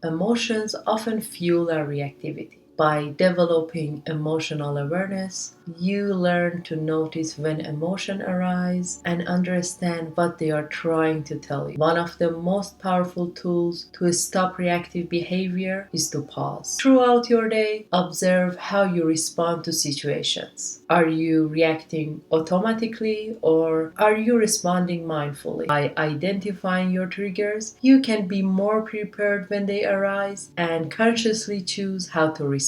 Emotions often fuel our reactivity. By developing emotional awareness, you learn to notice when emotions arise and understand what they are trying to tell you. One of the most powerful tools to stop reactive behavior is to pause. Throughout your day, observe how you respond to situations. Are you reacting automatically or are you responding mindfully? By identifying your triggers, you can be more prepared when they arise and consciously choose how to respond.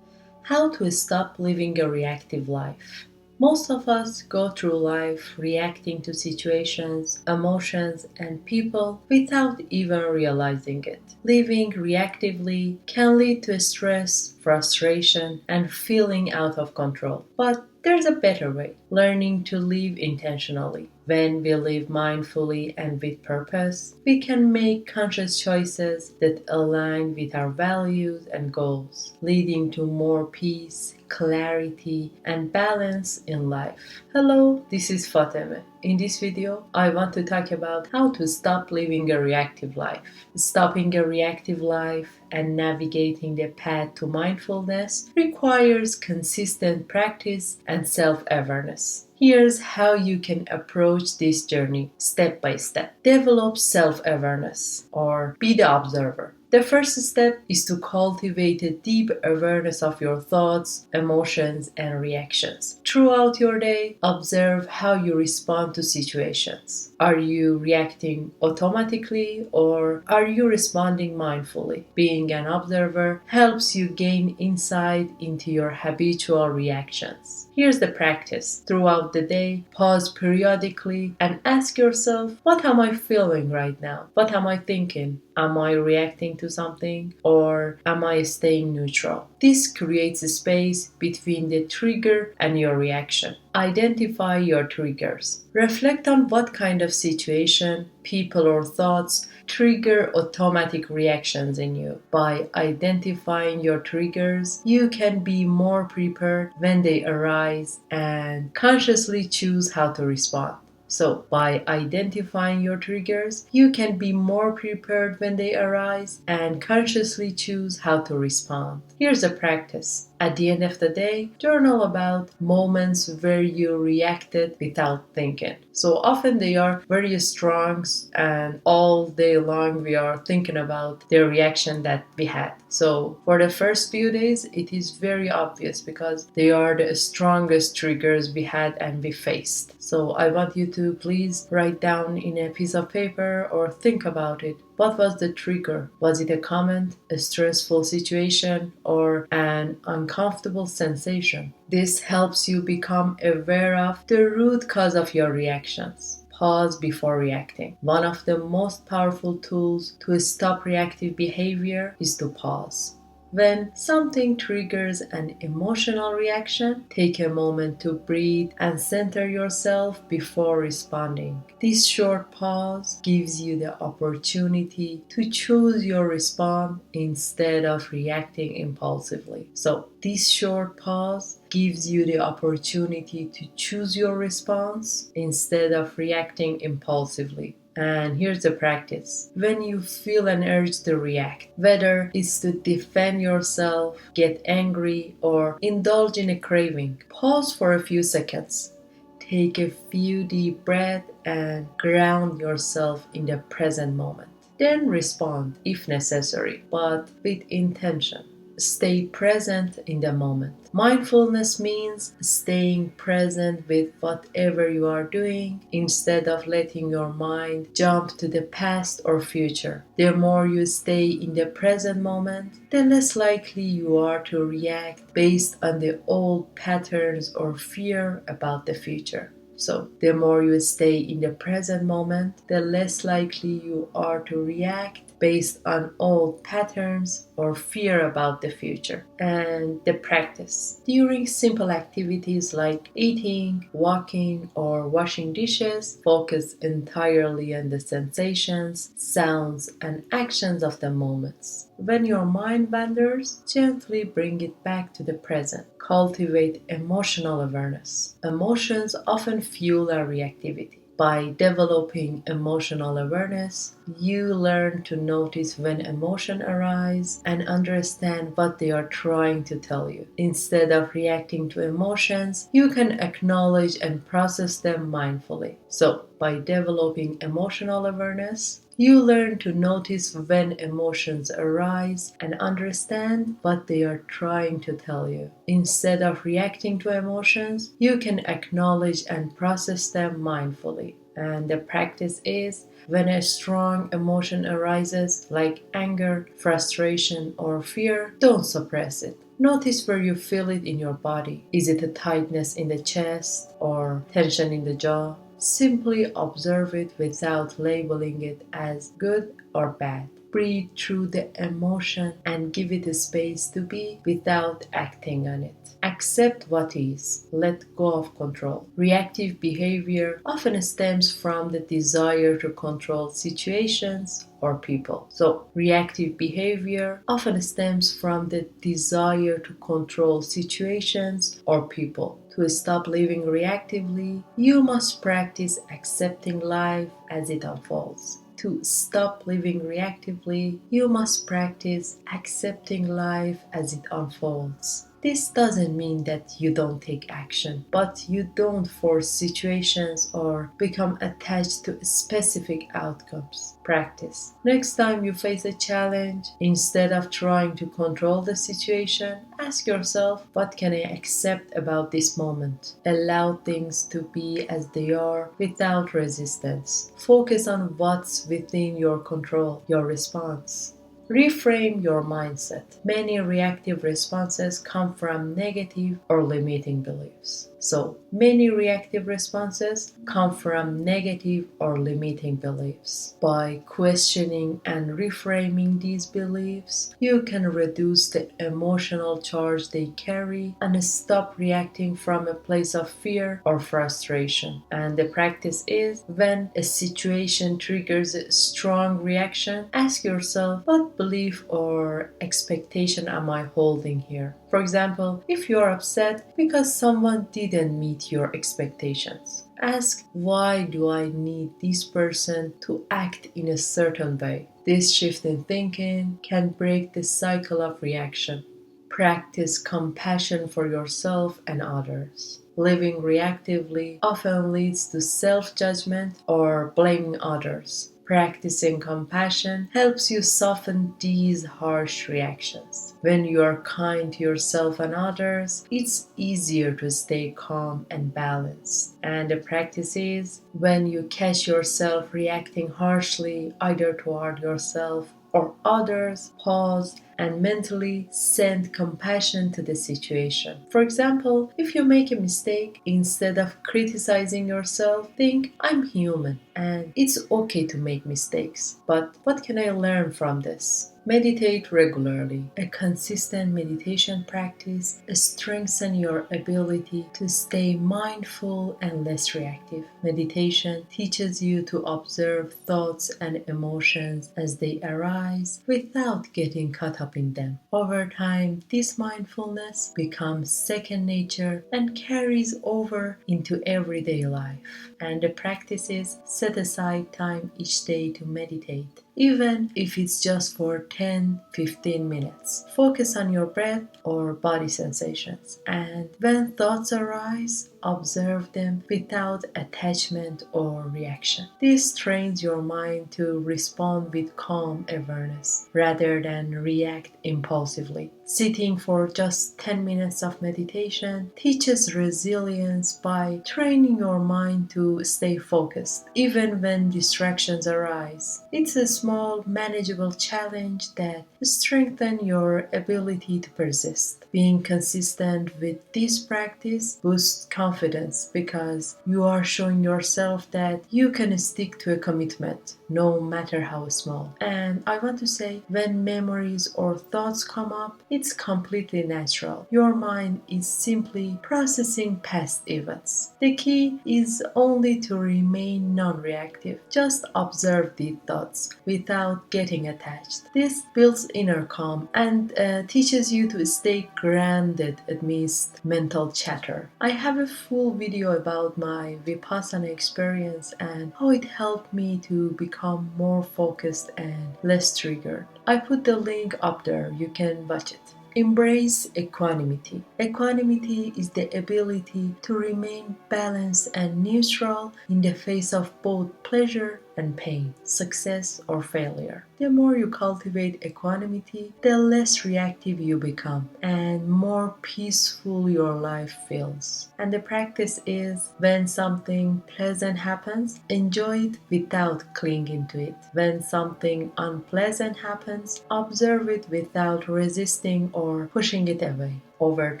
How to stop living a reactive life. Most of us go through life reacting to situations, emotions, and people without even realizing it. Living reactively can lead to stress, frustration, and feeling out of control. But there's a better way, learning to live intentionally. When we live mindfully and with purpose, we can make conscious choices that align with our values and goals, leading to more peace, clarity, and balance in life. Hello, this is Fateme. In this video, I want to talk about how to stop living a reactive life. Stopping a reactive life and navigating the path to mindfulness requires consistent practice and self-awareness. Here's how you can approach this journey step by step. Develop self-awareness or be the observer. The first step is to cultivate a deep awareness of your thoughts, emotions, and reactions. Throughout your day, observe how you respond to situations. Are you reacting automatically or are you responding mindfully? Being an observer helps you gain insight into your habitual reactions. Here's the practice. Throughout the day, pause periodically and ask yourself, what am I feeling right now? What am I thinking? Am I reacting to something or am I staying neutral? This creates a space between the trigger and your reaction. Identify your triggers. Reflect on what kind of situation, people, or thoughts trigger automatic reactions in you. By identifying your triggers, you can be more prepared when they arise and consciously choose how to respond. So, by identifying your triggers, you can be more prepared when they arise and consciously choose how to respond. Here's a practice. At the end of the day, journal about moments where you reacted without thinking. So often they are very strong and all day long we are thinking about the reaction that we had. So for the first few days, it is very obvious because they are the strongest triggers we had and we faced. So I want you to please write down in a piece of paper or think about it. What was the trigger? Was it a comment, a stressful situation, or an uncomfortable sensation? This helps you become aware of the root cause of your reactions. Pause before reacting. One of the most powerful tools to stop reactive behavior is to pause. When something triggers an emotional reaction, take a moment to breathe and center yourself before responding. This short pause gives you the opportunity to choose your response instead of reacting impulsively. So, this short pause gives you the opportunity to choose your response instead of reacting impulsively. And here's the practice. When you feel an urge to react, whether it's to defend yourself, get angry, or indulge in a craving, pause for a few seconds. Take a few deep breaths and ground yourself in the present moment. Then respond if necessary, but with intention. Stay present in the moment. Mindfulness means staying present with whatever you are doing instead of letting your mind jump to the past or future. The more you stay in the present moment, the less likely you are to react based on the old patterns or fear about the future. So, the more you stay in the present moment, the less likely you are to react based on old patterns or fear about the future. And the practice. During simple activities like eating, walking, or washing dishes, focus entirely on the sensations, sounds, and actions of the moments. When your mind wanders, gently bring it back to the present. Cultivate emotional awareness. Emotions often fuel our reactivity. By developing emotional awareness, you learn to notice when emotions arise and understand what they are trying to tell you. Instead of reacting to emotions, you can acknowledge and process them mindfully. So, by developing emotional awareness, you learn to notice when emotions arise and understand what they are trying to tell you. Instead of reacting to emotions, you can acknowledge and process them mindfully. And the practice is when a strong emotion arises, like anger, frustration, or fear, don't suppress it. Notice where you feel it in your body. Is it a tightness in the chest or tension in the jaw? Simply observe it without labeling it as good or bad. Breathe through the emotion and give it a space to be without acting on it. Accept what is. Let go of control. Reactive behavior often stems from the desire to control situations or people. So, reactive behavior often stems from the desire to control situations or people. To stop living reactively, you must practice accepting life as it unfolds. To stop living reactively, you must practice accepting life as it unfolds. This doesn't mean that you don't take action, but you don't force situations or become attached to specific outcomes. Practice. Next time you face a challenge, instead of trying to control the situation, ask yourself, what can I accept about this moment? Allow things to be as they are without resistance. Focus on what's within your control, your response. Reframe your mindset. Many reactive responses come from negative or limiting beliefs. So, many reactive responses come from negative or limiting beliefs. By questioning and reframing these beliefs, you can reduce the emotional charge they carry and stop reacting from a place of fear or frustration. And the practice is when a situation triggers a strong reaction, ask yourself, what belief or expectation am I holding here? For example, if you are upset because someone didn't meet your expectations, ask, why do I need this person to act in a certain way? This shift in thinking can break the cycle of reaction. Practice compassion for yourself and others. Living reactively often leads to self-judgment or blaming others. Practicing compassion helps you soften these harsh reactions. When you are kind to yourself and others, it's easier to stay calm and balanced. And the practice is when you catch yourself reacting harshly either toward yourself or others, pause and mentally send compassion to the situation. For example, if you make a mistake, instead of criticizing yourself, think, I'm human and it's okay to make mistakes. But what can I learn from this? Meditate regularly. A consistent meditation practice strengthens your ability to stay mindful and less reactive. Meditation teaches you to observe thoughts and emotions as they arise without getting caught up in them. Over time, this mindfulness becomes second nature and carries over into everyday life. And the practice is set aside time each day to meditate. Even if it's just for 10-15 minutes. Focus on your breath or body sensations. And when thoughts arise, observe them without attachment or reaction. This trains your mind to respond with calm awareness rather than react impulsively. Sitting for just 10 minutes of meditation teaches resilience by training your mind to stay focused, even when distractions arise. It's a small, manageable challenge that strengthens your ability to persist. Being consistent with this practice boosts confidence because you are showing yourself that you can stick to a commitment, no matter how small. And I want to say, when memories or thoughts come up, it's completely natural. Your mind is simply processing past events. The key is only to remain non-reactive. Just observe these thoughts without getting attached. This builds inner calm and teaches you to stay grounded amidst mental chatter. I have a full video about my Vipassana experience and how it helped me to become more focused and less triggered. I put the link up there, you can watch it. Embrace equanimity. Equanimity is the ability to remain balanced and neutral in the face of both pleasure and pain, success or failure. The more you cultivate equanimity, the less reactive you become and more peaceful your life feels. And the practice is when something pleasant happens, enjoy it without clinging to it. When something unpleasant happens, observe it without resisting or pushing it away. Over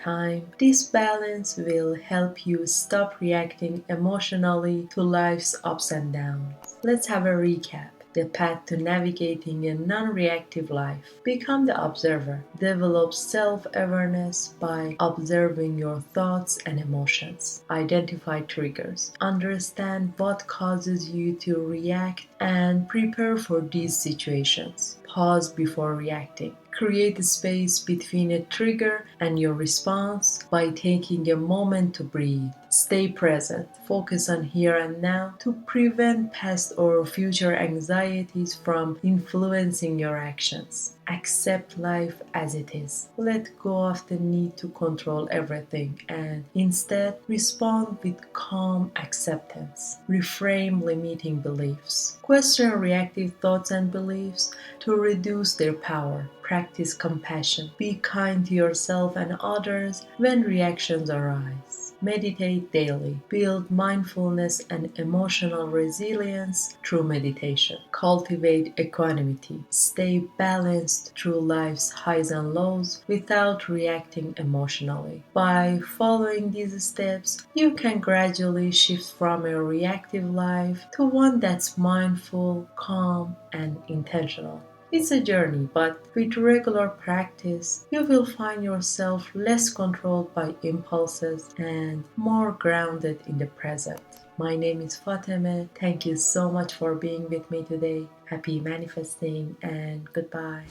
time, this balance will help you stop reacting emotionally to life's ups and downs. Let's have a recap. The path to navigating a non-reactive life. Become the observer. Develop self-awareness by observing your thoughts and emotions. Identify triggers. Understand what causes you to react and prepare for these situations. Pause before reacting. Create a space between a trigger and your response by taking a moment to breathe. Stay present. Focus on here and now to prevent past or future anxieties from influencing your actions. Accept life as it is. Let go of the need to control everything and instead respond with calm acceptance. Reframe limiting beliefs. Question reactive thoughts and beliefs to reduce their power. Practice compassion. Be kind to yourself and others when reactions arise. Meditate daily. Build mindfulness and emotional resilience through meditation. Cultivate equanimity. Stay balanced through life's highs and lows without reacting emotionally. By following these steps, you can gradually shift from a reactive life to one that's mindful, calm, and intentional. It's a journey, but with regular practice, you will find yourself less controlled by impulses and more grounded in the present. My name is Fateme. Thank you so much for being with me today. Happy manifesting and goodbye.